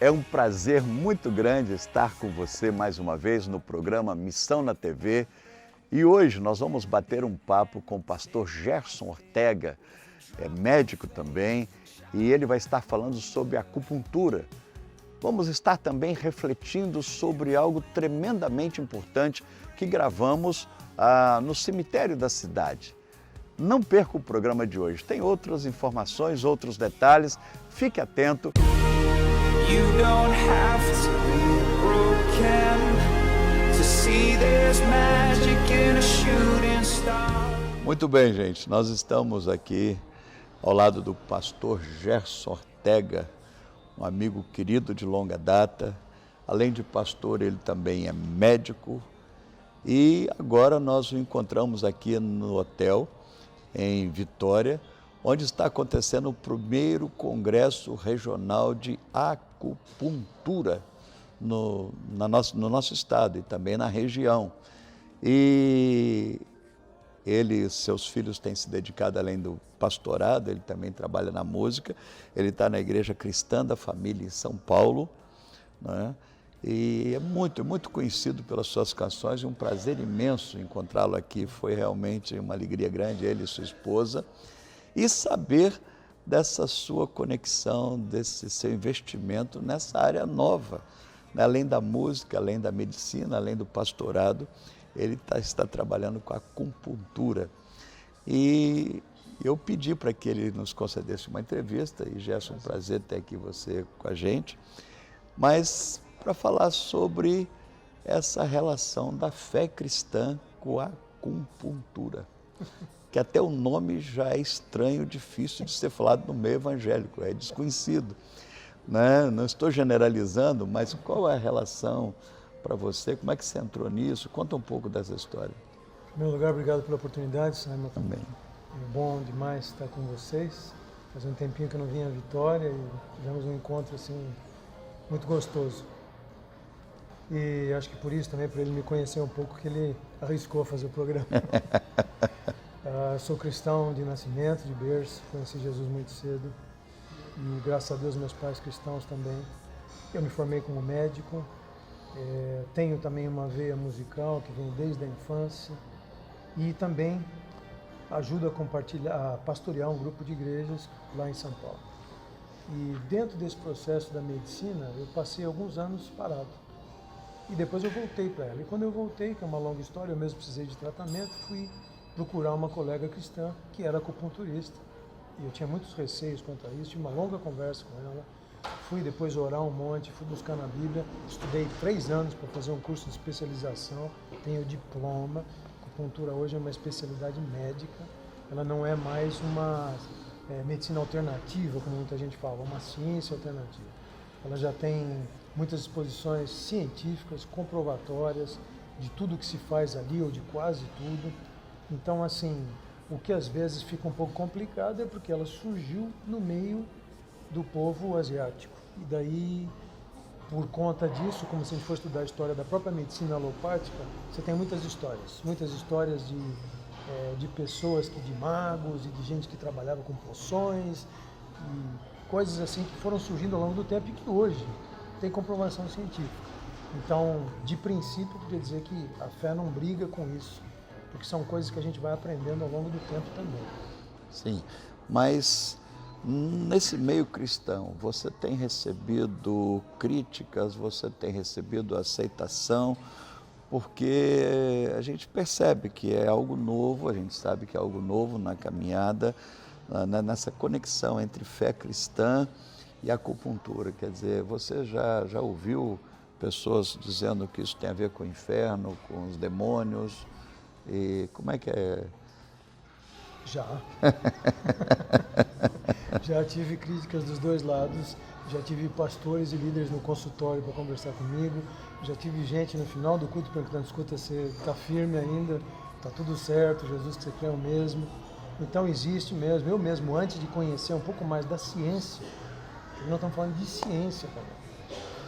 É um prazer muito grande estar com você mais uma vez no programa Missão na TV. E hoje nós vamos bater um papo com o pastor Gerson Ortega, é médico também, e ele vai estar falando sobre acupuntura. Vamos estar também refletindo sobre algo tremendamente importante que gravamos no cemitério da cidade. Não perca o programa de hoje, tem outras informações, outros detalhes, fique atento. You don't have to be broken to see there's magic in a shooting star. Muito bem, gente, nós estamos aqui ao lado do pastor Gerson Ortega, um amigo querido de longa data. Além de pastor, ele também é médico. E agora nós o encontramos aqui no hotel, em Vitória, onde está acontecendo o primeiro Congresso Regional de Acupuntura no nosso estado e também na região. E ele e seus filhos têm se dedicado, além do pastorado, ele também trabalha na música, ele está na Igreja Cristã da Família em São Paulo, né? E é muito conhecido pelas suas canções, e um prazer imenso encontrá-lo aqui, foi realmente uma alegria grande, ele e sua esposa. E saber dessa sua conexão, desse seu investimento nessa área nova, né? Além da música, além da medicina, além do pastorado, ele está trabalhando com a acupuntura. E eu pedi para que ele nos concedesse uma entrevista, e Gerson, é um prazer ter aqui você com a gente, mas para falar sobre essa relação da fé cristã com a acupuntura, que até o nome já é estranho, difícil de ser falado no meio evangélico, é desconhecido, né? Não estou generalizando, mas qual é a relação para você? Como é que você entrou nisso? Conta um pouco dessa história. Em primeiro lugar, obrigado pela oportunidade, Simon. Também. É bom demais estar com vocês. Faz um tempinho que eu não vinha a Vitória e tivemos um encontro assim muito gostoso. E acho que por isso também, para ele me conhecer um pouco, que ele arriscou fazer o programa. Sou cristão de nascimento, de berço, conheci Jesus muito cedo e graças a Deus meus pais cristãos também. Eu me formei como médico, tenho também uma veia musical que vem desde a infância e também ajudo a pastorear um grupo de igrejas lá em São Paulo. E dentro desse processo da medicina, eu passei alguns anos parado. E depois eu voltei para ela. E quando eu voltei, que é uma longa história, eu mesmo precisei de tratamento, fui procurar uma colega cristã que era acupunturista. E eu tinha muitos receios quanto a isso, tive uma longa conversa com ela. Fui depois orar um monte, fui buscar na Bíblia, estudei 3 anos para fazer um curso de especialização, tenho diploma. Acupuntura hoje é uma especialidade médica, ela não é mais uma medicina alternativa, como muita gente fala, uma ciência alternativa. Ela já tem muitas exposições científicas, comprovatórias de tudo que se faz ali, ou de quase tudo. Então, assim, o que às vezes fica um pouco complicado é porque ela surgiu no meio do povo asiático. E daí, por conta disso, como se a gente for estudar a história da própria medicina alopática, você tem muitas histórias de pessoas, de magos e de gente que trabalhava com poções e coisas assim que foram surgindo ao longo do tempo e que hoje tem comprovação científica. Então, de princípio, quer dizer que a fé não briga com isso, porque são coisas que a gente vai aprendendo ao longo do tempo também. Sim, mas nesse meio cristão, você tem recebido críticas, você tem recebido aceitação, porque a gente percebe que é algo novo, a gente sabe que é algo novo na caminhada, nessa conexão entre fé cristã e acupuntura. Quer dizer, você já ouviu pessoas dizendo que isso tem a ver com o inferno, com os demônios? E como é que é? Já. Já tive críticas dos dois lados, já tive pastores e líderes no consultório para conversar comigo, já tive gente no final do culto perguntando: escuta, você está firme ainda? Está tudo certo? Jesus que você crê o mesmo? Então existe mesmo, eu mesmo, antes de conhecer um pouco mais da ciência, nós estamos falando de ciência também.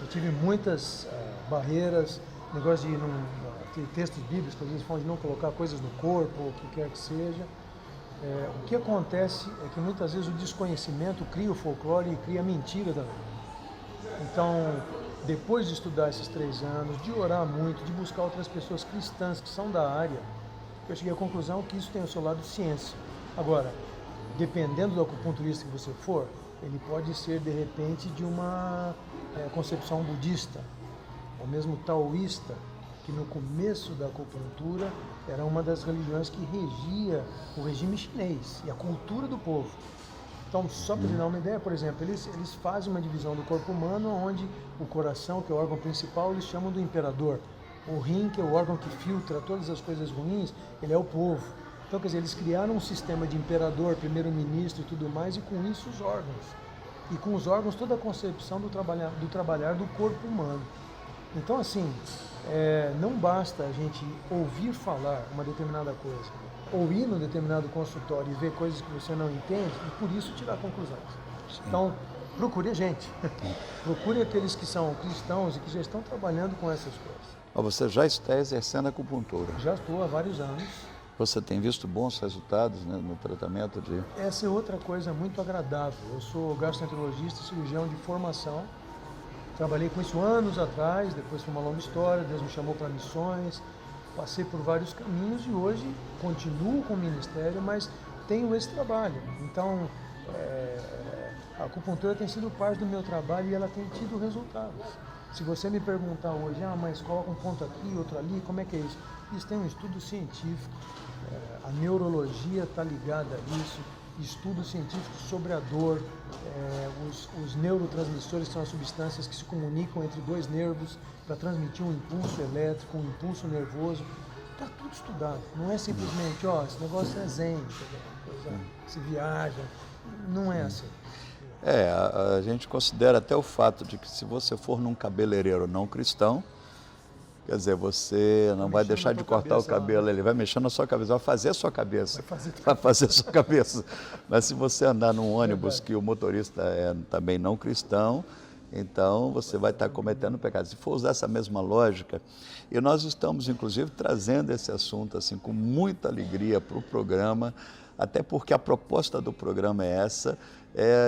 Eu tive muitas barreiras, negócio de textos bíblicos que às vezes falam de não colocar coisas no corpo, ou o que quer que seja. O que acontece é que muitas vezes o desconhecimento cria o folclore e cria a mentira também. Então, depois de estudar esses 3 anos, de orar muito, de buscar outras pessoas cristãs que são da área, eu cheguei à conclusão que isso tem o seu lado ciência. Agora, dependendo do acupunturista que você for, ele pode ser, de repente, de uma concepção budista, ou mesmo taoísta, que no começo da acupuntura era uma das religiões que regia o regime chinês e a cultura do povo. Então, só para te dar uma ideia, por exemplo, eles fazem uma divisão do corpo humano onde o coração, que é o órgão principal, eles chamam do imperador. O rim, que é o órgão que filtra todas as coisas ruins, ele é o povo. Então, quer dizer, eles criaram um sistema de imperador, primeiro-ministro e tudo mais, e com isso os órgãos. E com os órgãos toda a concepção do trabalhar do corpo humano. Então, assim, não basta a gente ouvir falar uma determinada coisa, ou ir num determinado consultório e ver coisas que você não entende, e por isso tirar conclusões. Então, procure a gente. Procure aqueles que são cristãos e que já estão trabalhando com essas coisas. Você já está exercendo acupuntura? Já estou há vários anos. Você tem visto bons resultados, né, no tratamento de... Essa é outra coisa muito agradável. Eu sou gastroenterologista e cirurgião de formação. Trabalhei com isso anos atrás, depois foi uma longa história, Deus me chamou para missões, passei por vários caminhos e hoje continuo com o ministério, mas tenho esse trabalho. Então, a acupuntura tem sido parte do meu trabalho e ela tem tido resultados. Se você me perguntar hoje, mas coloca um ponto aqui, outro ali, como é que é isso? Isso tem um estudo científico, a neurologia está ligada a isso, estudos científicos sobre a dor, os neurotransmissores, que são as substâncias que se comunicam entre 2 nervos para transmitir um impulso elétrico, um impulso nervoso. Está tudo estudado. Não é simplesmente, esse negócio é zen, se viaja. Não é assim. A gente considera até o fato de que se você for num cabeleireiro não cristão, quer dizer, você não vai deixar de cortar o cabelo, ele vai mexer na sua cabeça, vai fazer a sua cabeça. Vai fazer a sua cabeça. Mas se você andar num ônibus que o motorista é também não cristão, então você vai estar cometendo pecado. Se for usar essa mesma lógica, e nós estamos inclusive trazendo esse assunto assim com muita alegria para o programa, até porque a proposta do programa é essa,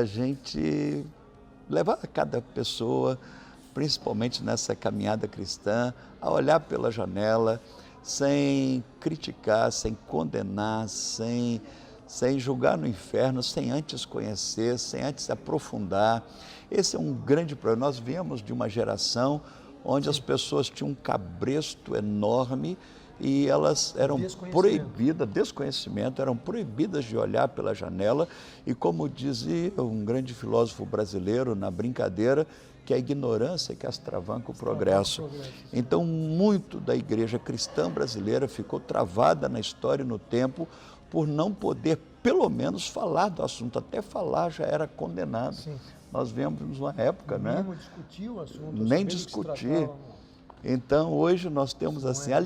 a gente levar a cada pessoa, principalmente nessa caminhada cristã, a olhar pela janela, sem criticar, sem condenar, sem julgar no inferno, sem antes conhecer, sem antes aprofundar. Esse é um grande problema. Nós viemos de uma geração onde as pessoas tinham um cabresto enorme e elas eram proibidas, desconhecimento, eram proibidas de olhar pela janela e, como dizia um grande filósofo brasileiro na brincadeira, que é a ignorância que astravanca o progresso. Então, muito da igreja cristã brasileira ficou travada na história e no tempo por não poder, pelo menos, falar do assunto. Até falar já era condenado. Sim. Nós vemos uma época, né? Nem discutir o assunto. Nem discutir. Então, hoje nós temos assim, a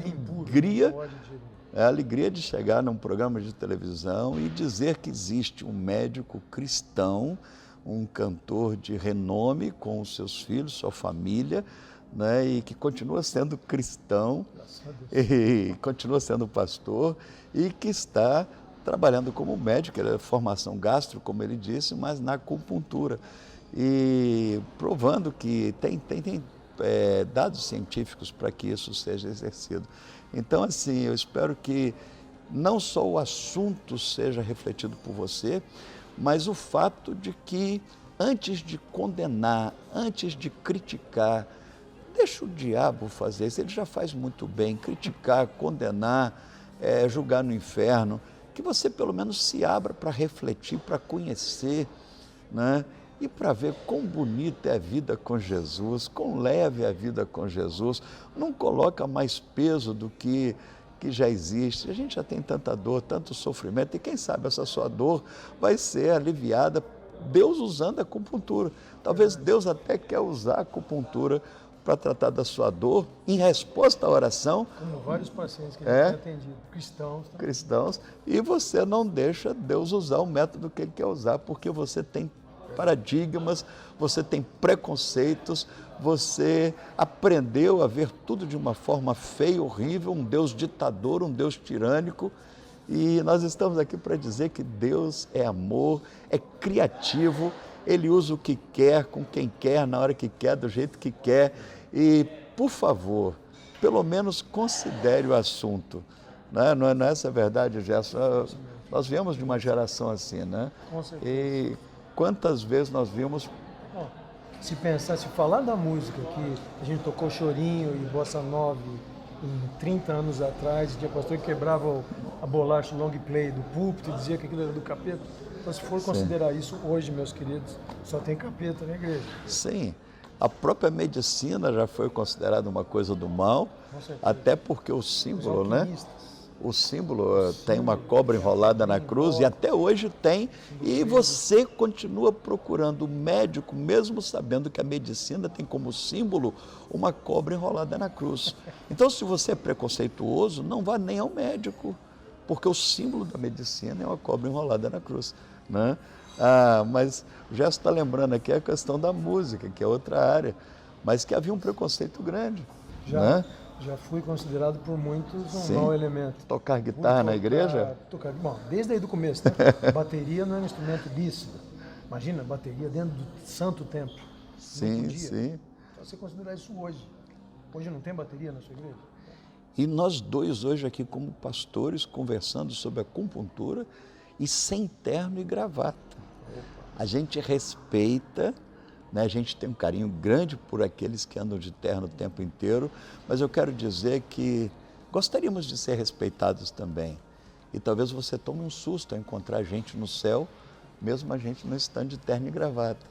alegria de chegar num programa de televisão e dizer que existe um médico cristão, um cantor de renome com os seus filhos, sua família, né, e que continua sendo cristão, e continua sendo pastor, e que está trabalhando como médico, ele é formação gastro, como ele disse, mas na acupuntura, e provando que tem dados científicos para que isso seja exercido. Então, assim, eu espero que não só o assunto seja refletido por você, mas o fato de que, antes de condenar, antes de criticar, deixa o diabo fazer isso, ele já faz muito bem, criticar, condenar, julgar no inferno, que você pelo menos se abra para refletir, para conhecer, né? E para ver quão bonita é a vida com Jesus, quão leve é a vida com Jesus, não coloca mais peso do que já existe. A gente já tem tanta dor, tanto sofrimento, e quem sabe essa sua dor vai ser aliviada, Deus usando a acupuntura. Talvez Deus até quer usar a acupuntura para tratar da sua dor, em resposta à oração. Como vários pacientes que a gente tem atendido, cristãos, e você não deixa Deus usar o método que Ele quer usar, porque você tem paradigmas, você tem preconceitos, você aprendeu a ver tudo de uma forma feia, horrível, um Deus ditador, um Deus tirânico, e nós estamos aqui para dizer que Deus é amor, é criativo, Ele usa o que quer, com quem quer, na hora que quer, do jeito que quer. E, por favor, pelo menos considere o assunto. Né? Não é essa a verdade, Gerson? Nós viemos de uma geração assim, né? Com certeza. E quantas vezes nós vimos... Bom, se falar da música que a gente tocou chorinho e bossa nova em 30 anos atrás, tinha pastor que quebrava a bolacha long play do púlpito e dizia que aquilo era do capeta. Então, se for considerar isso hoje, meus queridos, só tem capeta na igreja. Sim, a própria medicina já foi considerada uma coisa do mal, até porque o símbolo, né? O símbolo tem uma cobra enrolada na cruz e até hoje tem, e você continua procurando o médico, mesmo sabendo que a medicina tem como símbolo uma cobra enrolada na cruz. Então, se você é preconceituoso, não vá nem ao médico, porque o símbolo da medicina é uma cobra enrolada na cruz, né? Mas o Gerson está lembrando aqui a questão da música, que é outra área, mas que havia um preconceito grande, né? Já fui considerado por muitos Sim. mau elemento. Tocar guitarra na igreja? Bom, desde aí do começo, né? Bateria não é um instrumento lícito. Imagina, bateria dentro do santo templo. Sim, sim. Então, você considerar isso hoje. Hoje não tem bateria na sua igreja? E nós dois hoje aqui como pastores conversando sobre a acupuntura e sem terno e gravata. A gente respeita, né? A gente tem um carinho grande por aqueles que andam de terno o tempo inteiro, mas eu quero dizer que gostaríamos de ser respeitados também. E talvez você tome um susto ao encontrar a gente no céu, mesmo a gente não estando de terno e gravata,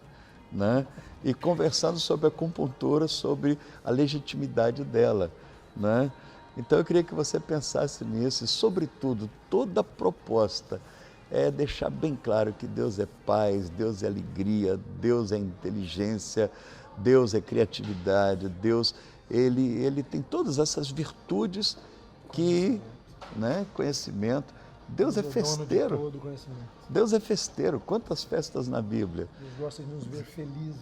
né? E conversando sobre a acupuntura, sobre a legitimidade dela, né? Então eu queria que você pensasse nisso e, sobretudo, toda proposta é deixar bem claro que Deus é paz, Deus é alegria, Deus é inteligência, Deus é criatividade, Deus, Ele tem todas essas virtudes que, né, conhecimento. Deus é festeiro. Dono de todo conhecimento. Deus é festeiro. Quantas festas na Bíblia? Deus gosta de nos ver felizes.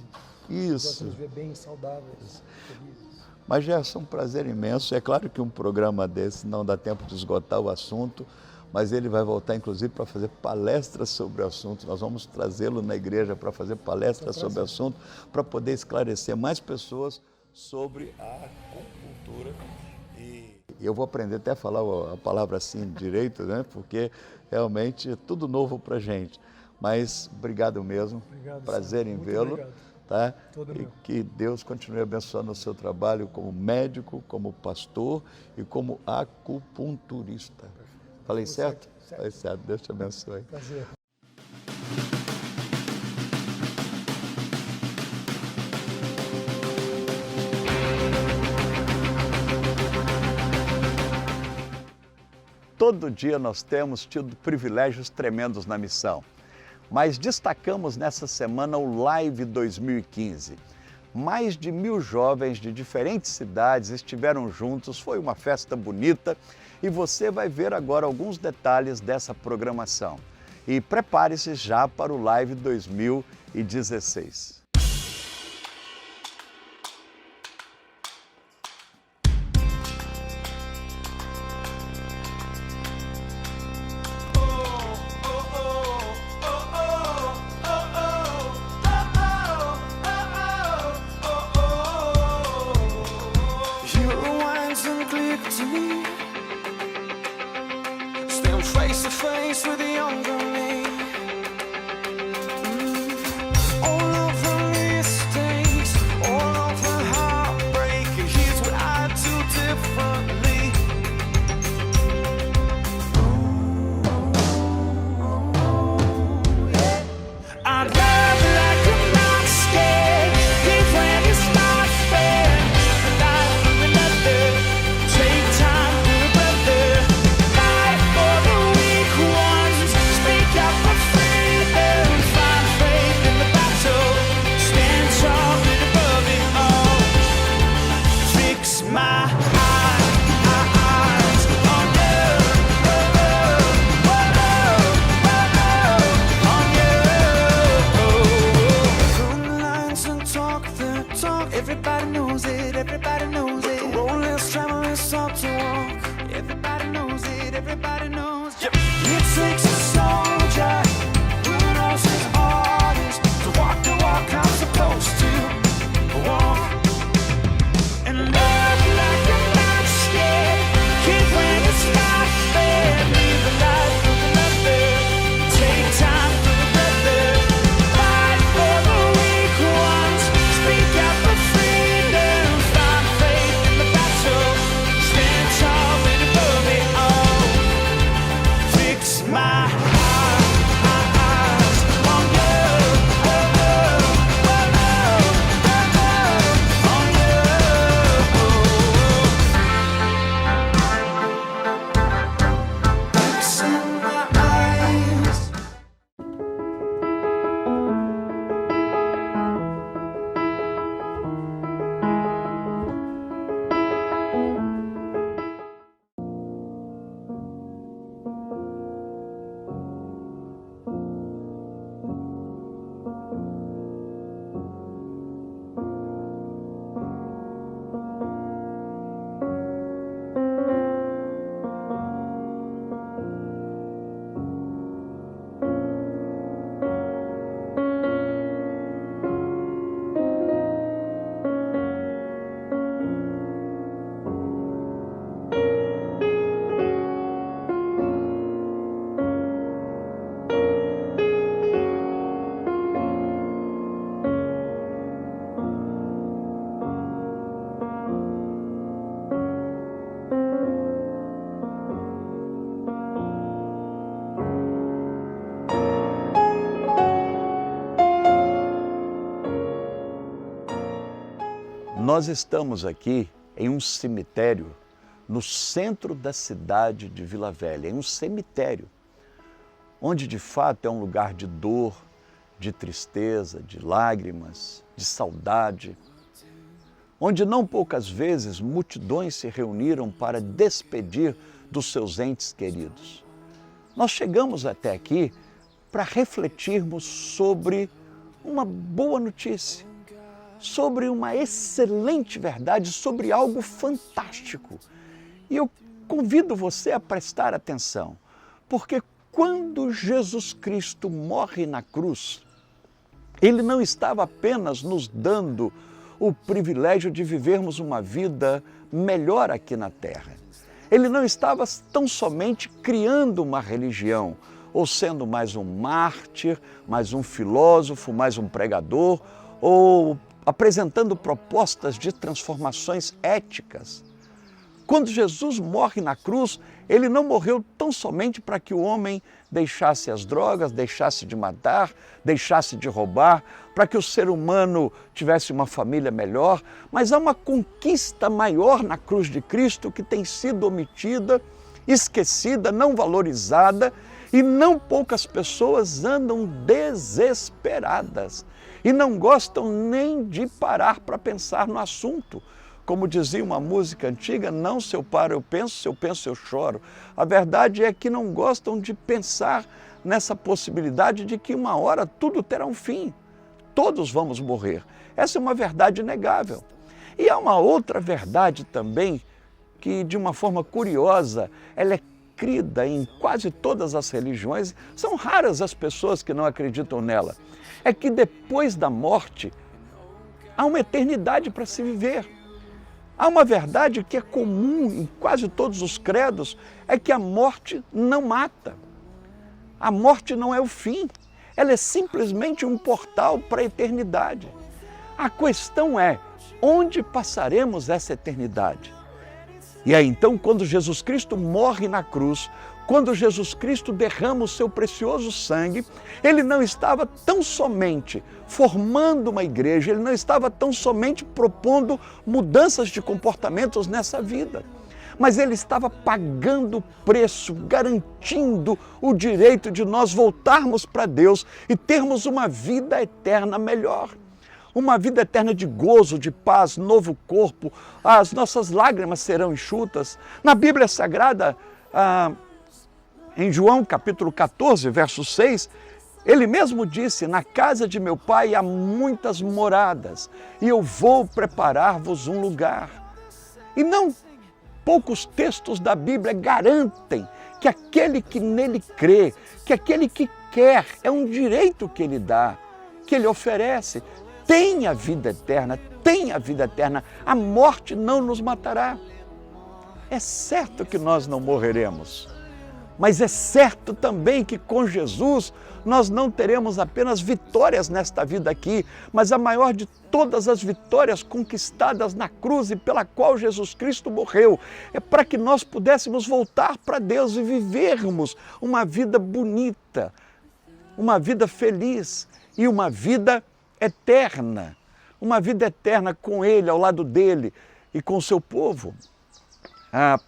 Isso. Deus gosta de nos ver bem, saudáveis, felizes. Mas, Gerson, é um prazer imenso. É claro que um programa desse não dá tempo de esgotar o assunto, mas ele vai voltar, inclusive, para fazer palestras sobre o assunto. Nós vamos trazê-lo na igreja para fazer palestras sobre o assunto, para poder esclarecer mais pessoas sobre a acupuntura. E eu vou aprender até a falar a palavra assim direito, né? Porque realmente é tudo novo para a gente. Mas obrigado mesmo, Obrigado, prazer em muito vê-lo. obrigado. Tá? Todo E meu. que Deus continue abençoando o seu trabalho como médico, como pastor e como acupunturista. Falei certo? Certo. Falei certo. Deus te abençoe. Prazer. Todo dia nós temos tido privilégios tremendos na missão, mas destacamos nessa semana o Live 2015. Mais de 1000 jovens de diferentes cidades estiveram juntos, foi uma festa bonita e você vai ver agora alguns detalhes dessa programação. E prepare-se já para o Live 2016. Face to face with the younger me. All of the mistakes, all of the heartbreak, and here's what I do differently. I'd love like I'm not scared, live when it's not fair, and I do another, take time for a brother. Fight for the weak ones, speak out for freedom, find faith in the battle, stand tall and above it all. Fix my eyes on you, on you. From the lines and talk the talk, everybody knows it, everybody knows it. The road less traveled, less salt to walk. Everybody knows it, everybody knows. Yep. It takes a soldier, who knows his artist, to walk the Nós estamos aqui em um cemitério no centro da cidade de Vila Velha, em um cemitério, onde de fato é um lugar de dor, de tristeza, de lágrimas, de saudade, onde não poucas vezes multidões se reuniram para despedir dos seus entes queridos. Nós chegamos até aqui para refletirmos sobre uma boa notícia, sobre uma excelente verdade, sobre algo fantástico. E eu convido você a prestar atenção, porque quando Jesus Cristo morre na cruz, Ele não estava apenas nos dando o privilégio de vivermos uma vida melhor aqui na terra. Ele não estava tão somente criando uma religião, ou sendo mais um mártir, mais um filósofo, mais um pregador, ou apresentando propostas de transformações éticas. Quando Jesus morre na cruz, Ele não morreu tão somente para que o homem deixasse as drogas, deixasse de matar, deixasse de roubar, para que o ser humano tivesse uma família melhor, mas há uma conquista maior na cruz de Cristo que tem sido omitida, esquecida, não valorizada, e não poucas pessoas andam desesperadas e não gostam nem de parar para pensar no assunto. Como dizia uma música antiga, não, se eu paro eu penso, se eu penso eu choro. A verdade é que não gostam de pensar nessa possibilidade de que uma hora tudo terá um fim. Todos vamos morrer. Essa é uma verdade inegável. E há uma outra verdade também que, de uma forma curiosa, ela é crida em quase todas as religiões. São raras as pessoas que não acreditam nela. É que depois da morte há uma eternidade para se viver. Há uma verdade que é comum em quase todos os credos, é que a morte não mata. A morte não é o fim, ela é simplesmente um portal para a eternidade. A questão é, onde passaremos essa eternidade? E aí então, quando Jesus Cristo morre na cruz, quando Jesus Cristo derrama o seu precioso sangue, Ele não estava tão somente formando uma igreja, Ele não estava tão somente propondo mudanças de comportamentos nessa vida, mas Ele estava pagando o preço, garantindo o direito de nós voltarmos para Deus e termos uma vida eterna melhor. Uma vida eterna de gozo, de paz, novo corpo, as nossas lágrimas serão enxutas. Na Bíblia Sagrada, em João capítulo 14, verso 6, Ele mesmo disse, na casa de meu Pai há muitas moradas, e eu vou preparar-vos um lugar. E não poucos textos da Bíblia garantem que aquele que nele crê, que aquele que quer, é um direito que Ele dá, que Ele oferece, tem a vida eterna, tem a vida eterna, a morte não nos matará. É certo que nós não morreremos, mas é certo também que com Jesus nós não teremos apenas vitórias nesta vida aqui, mas a maior de todas as vitórias conquistadas na cruz e pela qual Jesus Cristo morreu, é para que nós pudéssemos voltar para Deus e vivermos uma vida bonita, uma vida feliz e uma vida eterna, uma vida eterna com Ele, ao lado dEle e com o seu povo.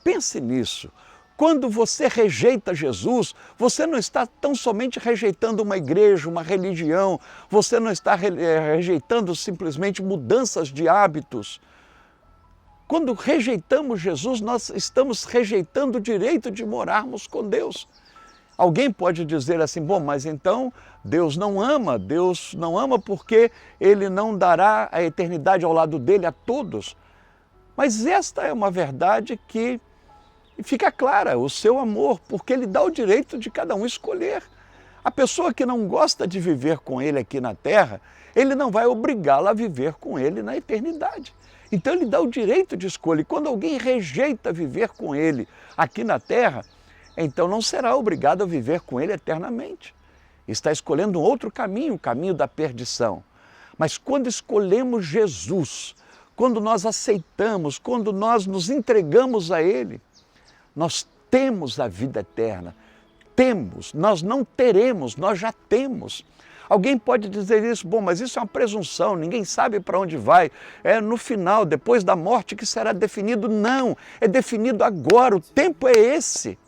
Pense nisso. Quando você rejeita Jesus, você não está tão somente rejeitando uma igreja, uma religião, você não está rejeitando simplesmente mudanças de hábitos. Quando rejeitamos Jesus, nós estamos rejeitando o direito de morarmos com Deus. Alguém pode dizer assim, bom, mas então Deus não ama porque Ele não dará a eternidade ao lado dEle a todos. Mas esta é uma verdade que fica clara, o seu amor, porque Ele dá o direito de cada um escolher. A pessoa que não gosta de viver com Ele aqui na terra, Ele não vai obrigá-la a viver com Ele na eternidade. Então Ele dá o direito de escolha. E quando alguém rejeita viver com Ele aqui na terra, então não será obrigado a viver com Ele eternamente. Está escolhendo um outro caminho, o caminho da perdição. Mas quando escolhemos Jesus, quando nós aceitamos, quando nós nos entregamos a Ele, nós temos a vida eterna. Temos, nós não teremos, nós já temos. Alguém pode dizer isso, bom, mas isso é uma presunção, ninguém sabe para onde vai. É no final, depois da morte, que será definido. Não, é definido agora, o tempo é esse.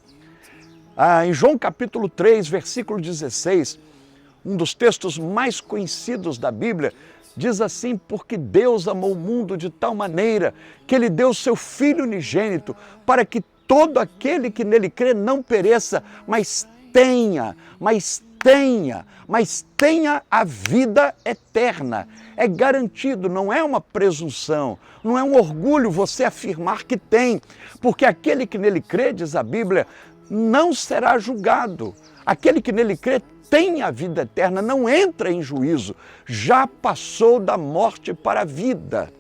Em João capítulo 3, versículo 16, um dos textos mais conhecidos da Bíblia, diz assim: porque Deus amou o mundo de tal maneira que Ele deu o seu Filho unigênito, para que todo aquele que nele crê não pereça, mas tenha a vida eterna. É garantido, não é uma presunção, não é um orgulho você afirmar que tem, porque aquele que nele crê, diz a Bíblia, não será julgado. Aquele que nele crê tem a vida eterna, não entra em juízo, já passou da morte para a vida.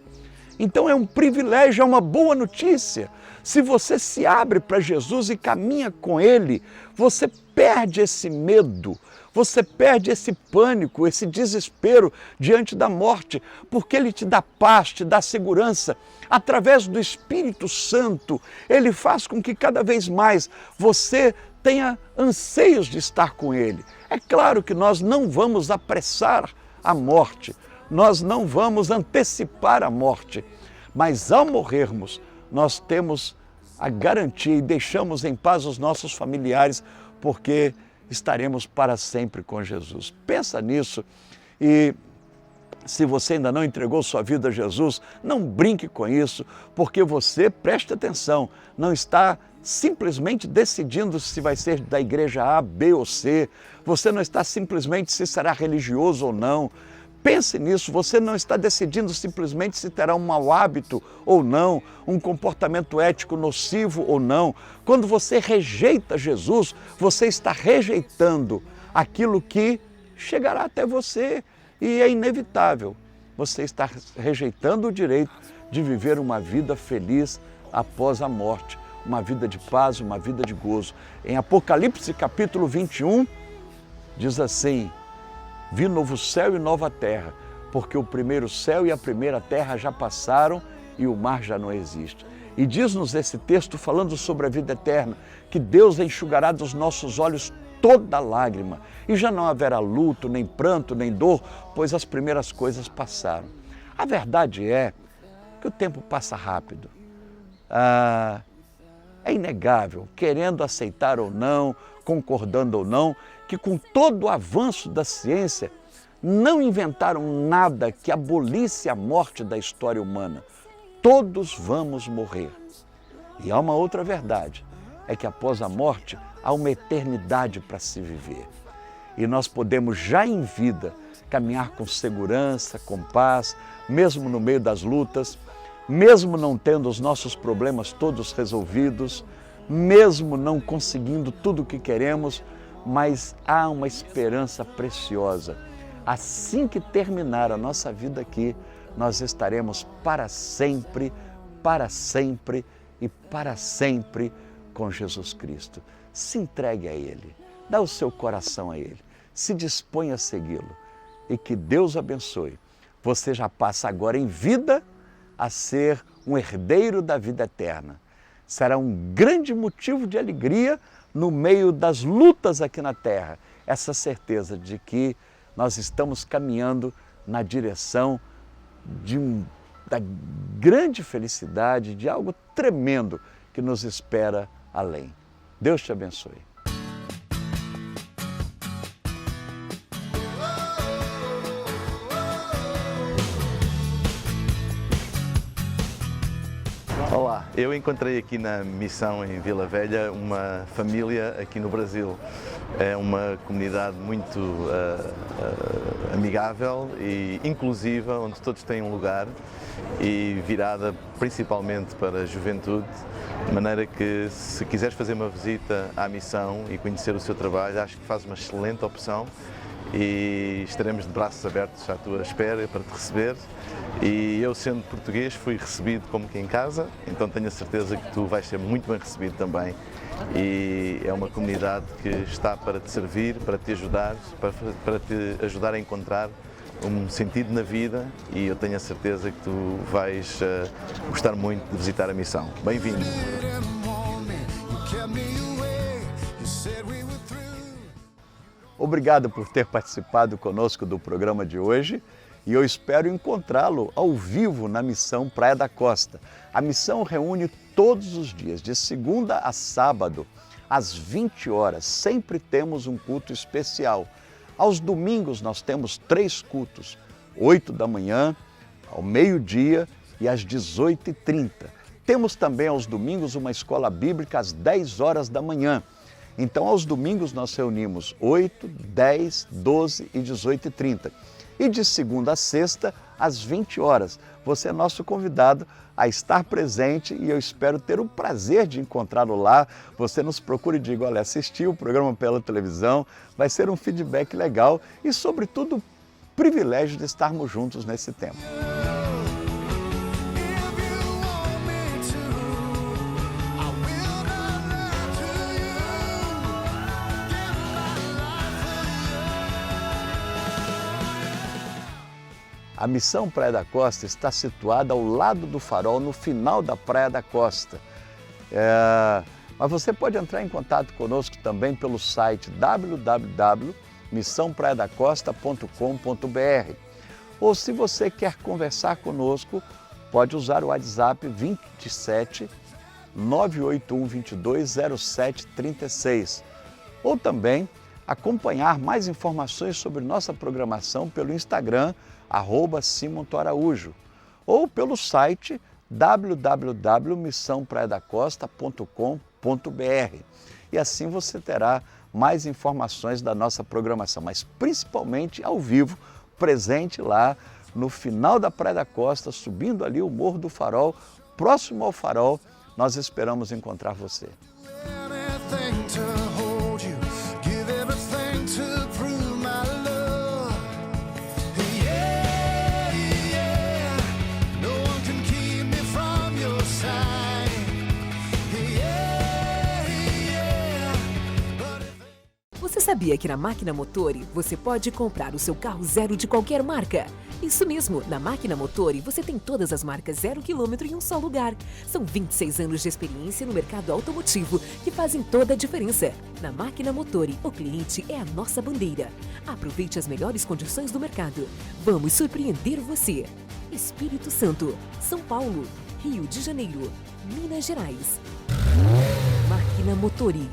Então é um privilégio, é uma boa notícia. Se você se abre para Jesus e caminha com Ele, você perde esse medo, você perde esse pânico, esse desespero diante da morte, porque Ele te dá paz, te dá segurança. Através do Espírito Santo, Ele faz com que cada vez mais você tenha anseios de estar com Ele. É claro que nós não vamos apressar a morte, nós não vamos antecipar a morte, mas ao morrermos, nós temos a garantia e deixamos em paz os nossos familiares, porque estaremos para sempre com Jesus. Pensa nisso e se você ainda não entregou sua vida a Jesus, não brinque com isso, porque você, preste atenção, não está simplesmente decidindo se vai ser da igreja A, B ou C, você não está simplesmente se será religioso ou não. Pense nisso, você não está decidindo simplesmente se terá um mau hábito ou não, um comportamento ético nocivo ou não. Quando você rejeita Jesus, você está rejeitando aquilo que chegará até você e é inevitável. Você está rejeitando o direito de viver uma vida feliz após a morte, uma vida de paz, uma vida de gozo. Em Apocalipse capítulo 21, diz assim: vi novo céu e nova terra, porque o primeiro céu e a primeira terra já passaram e o mar já não existe. E diz-nos esse texto, falando sobre a vida eterna, que Deus enxugará dos nossos olhos toda lágrima, e já não haverá luto, nem pranto, nem dor, pois as primeiras coisas passaram. A verdade é que o tempo passa rápido. É inegável, querendo aceitar ou não, concordando ou não, que com todo o avanço da ciência, não inventaram nada que abolisse a morte da história humana. Todos vamos morrer. E há uma outra verdade, é que após a morte há uma eternidade para se viver. E nós podemos já em vida caminhar com segurança, com paz, mesmo no meio das lutas, mesmo não tendo os nossos problemas todos resolvidos, mesmo não conseguindo tudo o que queremos, mas há uma esperança preciosa. Assim que terminar a nossa vida aqui, nós estaremos para sempre e para sempre com Jesus Cristo. Se entregue a Ele, dá o seu coração a Ele, se disponha a segui-lo e que Deus abençoe. Você já passa agora em vida a ser um herdeiro da vida eterna. Será um grande motivo de alegria no meio das lutas aqui na terra, essa certeza de que nós estamos caminhando na direção da grande felicidade, de algo tremendo que nos espera além. Deus te abençoe. Olá, eu encontrei aqui na missão em Vila Velha uma família aqui no Brasil. É uma comunidade muito amigável e inclusiva, onde todos têm um lugar e virada principalmente para a juventude, de maneira que se quiseres fazer uma visita à missão e conhecer o seu trabalho, acho que faz uma excelente opção e estaremos de braços abertos à tua espera para te receber. E eu, sendo português, fui recebido como que em casa, então tenho a certeza que tu vais ser muito bem recebido também. E é uma comunidade que está para te servir, para te ajudar, para te ajudar a encontrar um sentido na vida, e eu tenho a certeza que tu vais gostar muito de visitar a missão. Bem-vindo! Obrigado por ter participado conosco do programa de hoje e eu espero encontrá-lo ao vivo na Missão Praia da Costa. A missão reúne todos os dias, de segunda a sábado, às 20 horas. Sempre temos um culto especial. Aos domingos nós temos 3 cultos, 8 da manhã, ao meio-dia e às 18h30. Temos também aos domingos uma escola bíblica às 10 horas da manhã. Então, aos domingos nós reunimos 8, 10, 12 e 18h30. E de segunda a sexta, às 20 horas. Você é nosso convidado a estar presente e eu espero ter o prazer de encontrá-lo lá. Você nos procure e diga, olha, assisti o programa pela televisão, vai ser um feedback legal e, sobretudo, privilégio de estarmos juntos nesse tempo. A Missão Praia da Costa está situada ao lado do farol, no final da Praia da Costa. Mas você pode entrar em contato conosco também pelo site www.missãopraiadacosta.com.br. Ou se você quer conversar conosco, pode usar o WhatsApp 27 981 22 07 36. Ou também acompanhar mais informações sobre nossa programação pelo Instagram, @SimonToAraújo, ou pelo site www.missãopraiadacosta.com.br. E assim você terá mais informações da nossa programação, mas principalmente ao vivo, presente lá no final da Praia da Costa, subindo ali o Morro do Farol, próximo ao farol, nós esperamos encontrar você. Você sabia que na Máquina Motori você pode comprar o seu carro zero de qualquer marca? Isso mesmo, na Máquina Motori você tem todas as marcas 0 km em um só lugar. São 26 anos de experiência no mercado automotivo que fazem toda a diferença. Na Máquina Motori, o cliente é a nossa bandeira. Aproveite as melhores condições do mercado. Vamos surpreender você. Espírito Santo, São Paulo, Rio de Janeiro, Minas Gerais. Máquina Motori.